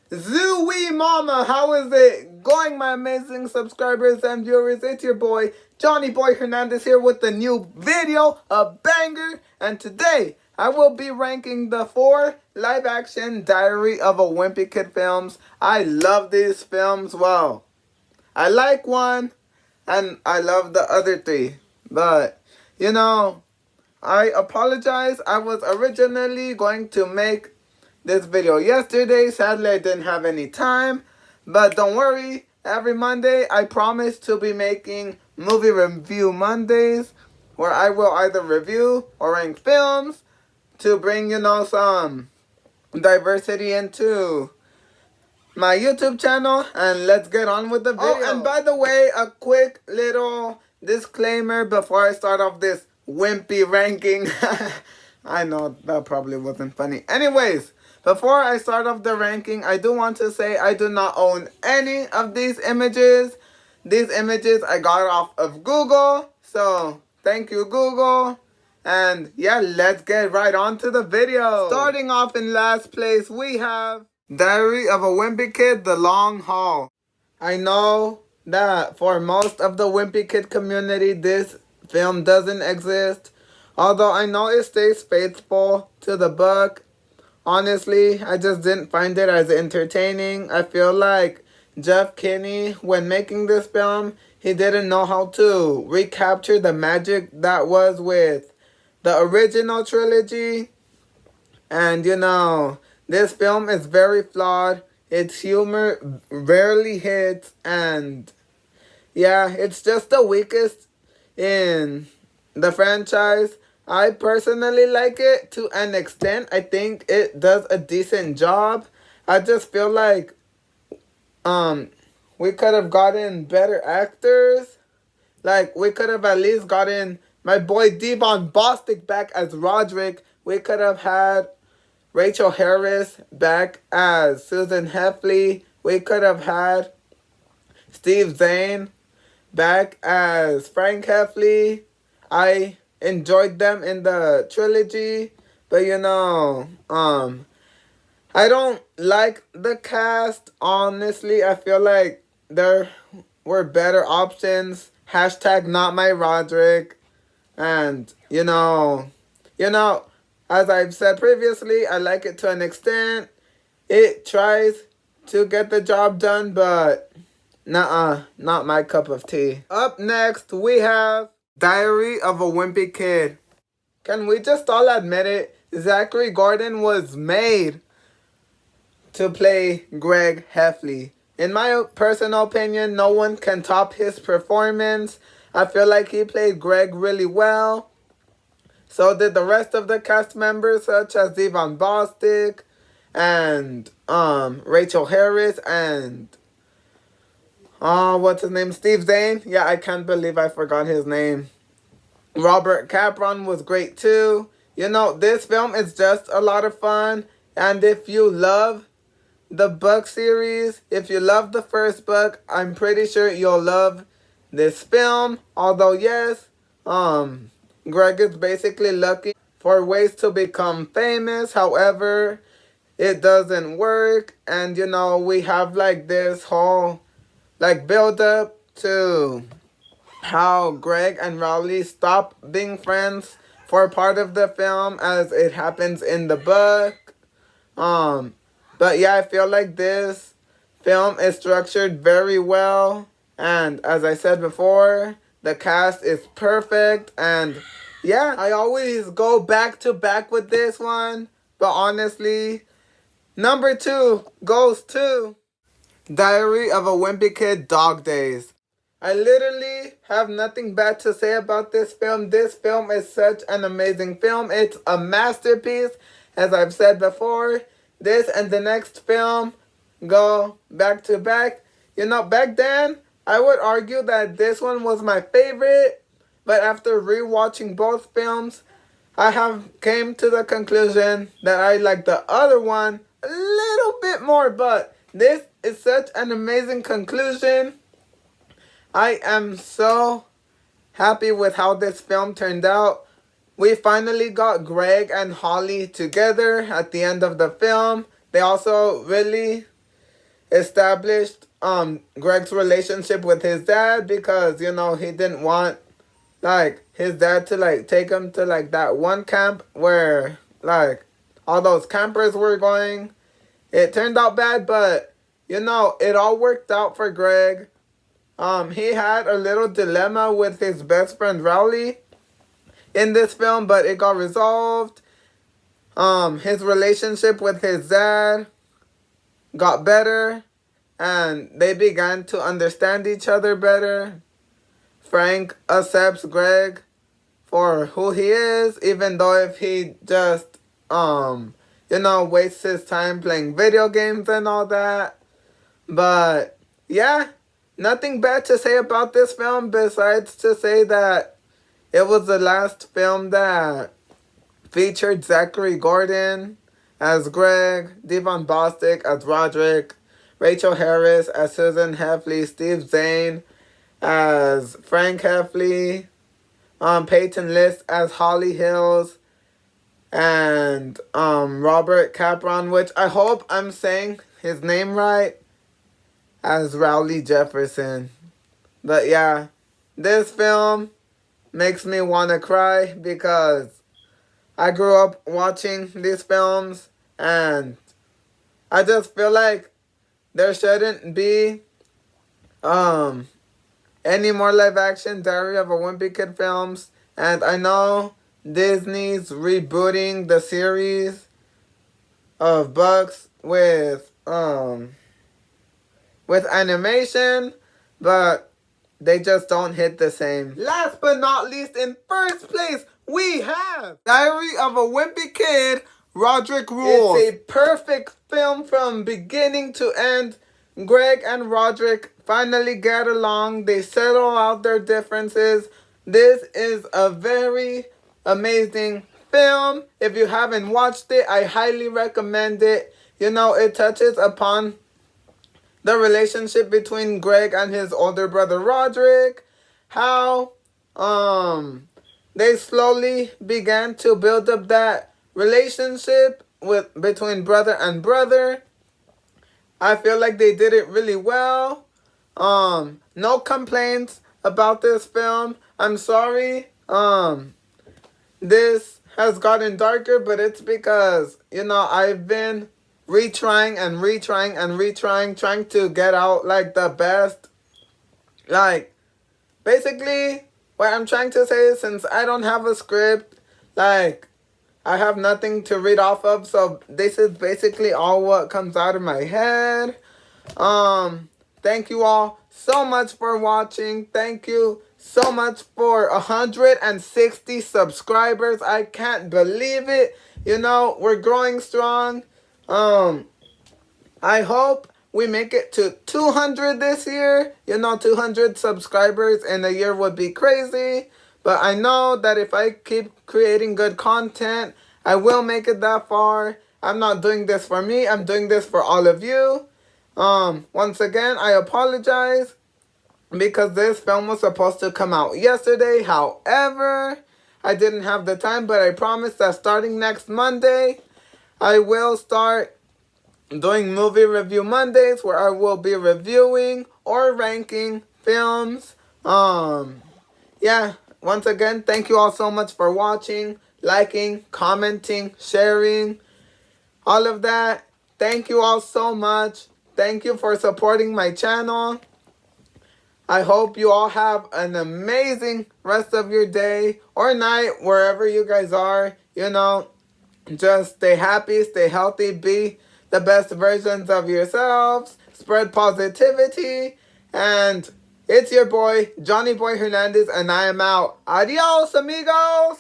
Zooey Mama, how is it going, my amazing subscribers and viewers? It's your boy, Johnny Boy Hernandez here with the new video, a banger. And today, I will be ranking the 4 live-action Diary of a Wimpy Kid films. I love these films. Well, I like one, and I love the other 3. But, I apologize. I was originally going to make this video yesterday. Sadly, I didn't have any time. But don't worry. Every Monday, I promise to be making movie review Mondays, where I will either review or rank films to bring, some diversity into my YouTube channel. And let's get on with the video. Oh, and by the way, a quick little disclaimer before I start off this wimpy ranking. I know that probably wasn't funny. Anyways, before I start off the ranking, I do want to say I do not own any of these images. These images I got off of Google. So, thank you, Google. And yeah, let's get right on to the video. Starting off in last place, we have Diary of a Wimpy Kid, The Long Haul. I know that for most of the Wimpy Kid community, this film doesn't exist. Although I know it stays faithful to the book. Honestly, I just didn't find it as entertaining. I feel like Jeff Kinney, when making this film, he didn't know how to recapture the magic that was with the original trilogy. And this film is very flawed. Its humor rarely hits, and yeah, it's just the weakest in the franchise. I personally like it to an extent. I think it does a decent job. I just feel like we could have gotten better actors. Like, we could have at least gotten my boy Devon Bostic back as Rodrick. We could have had Rachel Harris back as Susan Heffley. We could have had Steve Zahn back as Frank Heffley. I enjoyed them in the trilogy, but I don't like the cast. Honestly, I feel like there were better options. Hashtag not my Rodrick. And as I've said previously, I like it to an extent. It tries to get the job done, but not my cup of tea. Up next, we have Diary of a Wimpy Kid. Can we just all admit it? Zachary Gordon was made to play Greg Heffley. In my personal opinion, no one can top his performance. I feel like he played Greg really well. So did the rest of the cast members, such as Devon Bostic and Rachel Harris and what's his name? Steve Zahn. Yeah, I can't believe I forgot his name. Robert Capron was great too. This film is just a lot of fun. And if you love the book series, if you love the first book, I'm pretty sure you'll love this film. Although, yes, Greg is basically looking for ways to become famous. However, it doesn't work. And, we have like this whole build up to how Greg and Rowley stop being friends for part of the film, as it happens in the book. But yeah, I feel like this film is structured very well. And as I said before, the cast is perfect. And yeah, I always go back to back with this one. But honestly, number 2 goes to Diary of a Wimpy Kid, Dog Days. I literally have nothing bad to say about this film. This film is such an amazing film. It's a masterpiece, as I've said before. This and the next film go back to back. Back then, I would argue that this one was my favorite. But after rewatching both films, I have came to the conclusion that I like the other one a little bit more. But this is such an amazing conclusion. I am so happy with how this film turned out. We finally got Greg and Holly together at the end of the film. They also really established Greg's relationship with his dad, because you know he didn't want like his dad to like take him to like that one camp where like all those campers were going. It turned out bad, but you know it all worked out for Greg. He had a little dilemma with his best friend Rowley in this film, but it got resolved. His relationship with his dad got better, and they began to understand each other better. Frank accepts Greg for who he is, even though if he just, wastes his time playing video games and all that. But, yeah, nothing bad to say about this film besides to say that it was the last film that featured Zachary Gordon as Greg, Devon Bostick as Rodrick, Rachel Harris as Susan Heffley, Steve Zane as Frank Heffley, Peyton List as Holly Hills, and Robert Capron, which I hope I'm saying his name right, as Rowley Jefferson. But yeah, this film makes me want to cry because I grew up watching these films, and I just feel like there shouldn't be any more live action Diary of a Wimpy Kid films. And I know Disney's rebooting the series of books with animation, but they just don't hit the same. Last but not least, in first place, we have Diary of a Wimpy Kid, Rodrick Rules. It's a perfect film from beginning to end. Greg and Rodrick finally get along. They settle out their differences. This is a very amazing film. If you haven't watched it, I highly recommend it. You know, it touches upon the relationship between Greg and his older brother Rodrick. How they slowly began to build up that relationship between brother and brother. I feel like they did it really well. No complaints about this film. I'm sorry. This has gotten darker, but it's because, you know, I've been retrying and retrying and retrying, trying to get out like the best. Like, basically, what I'm trying to say is, since I don't have a script, like, I have nothing to read off of, so this is basically all what comes out of my head. Thank you all so much for watching. Thank you so much for 160 subscribers. I can't believe it. You know, we're growing strong. I hope we make it to 200 this year. You know, 200 subscribers in a year would be crazy. But I know that if I keep creating good content, I will make it that far. I'm not doing this for me. I'm doing this for all of you. Once again, I apologize because this film was supposed to come out yesterday. However, I didn't have the time, but I promise that starting next Monday, I will start doing movie review Mondays where I will be reviewing or ranking films. Yeah, once again, thank you all so much for watching, liking, commenting, sharing, all of that. Thank you all so much. Thank you for supporting my channel. I hope you all have an amazing rest of your day or night, wherever you guys are. You know, just stay happy, stay healthy, be the best versions of yourselves, spread positivity, and it's your boy, Johnny Boy Hernandez, and I am out. Adios, amigos!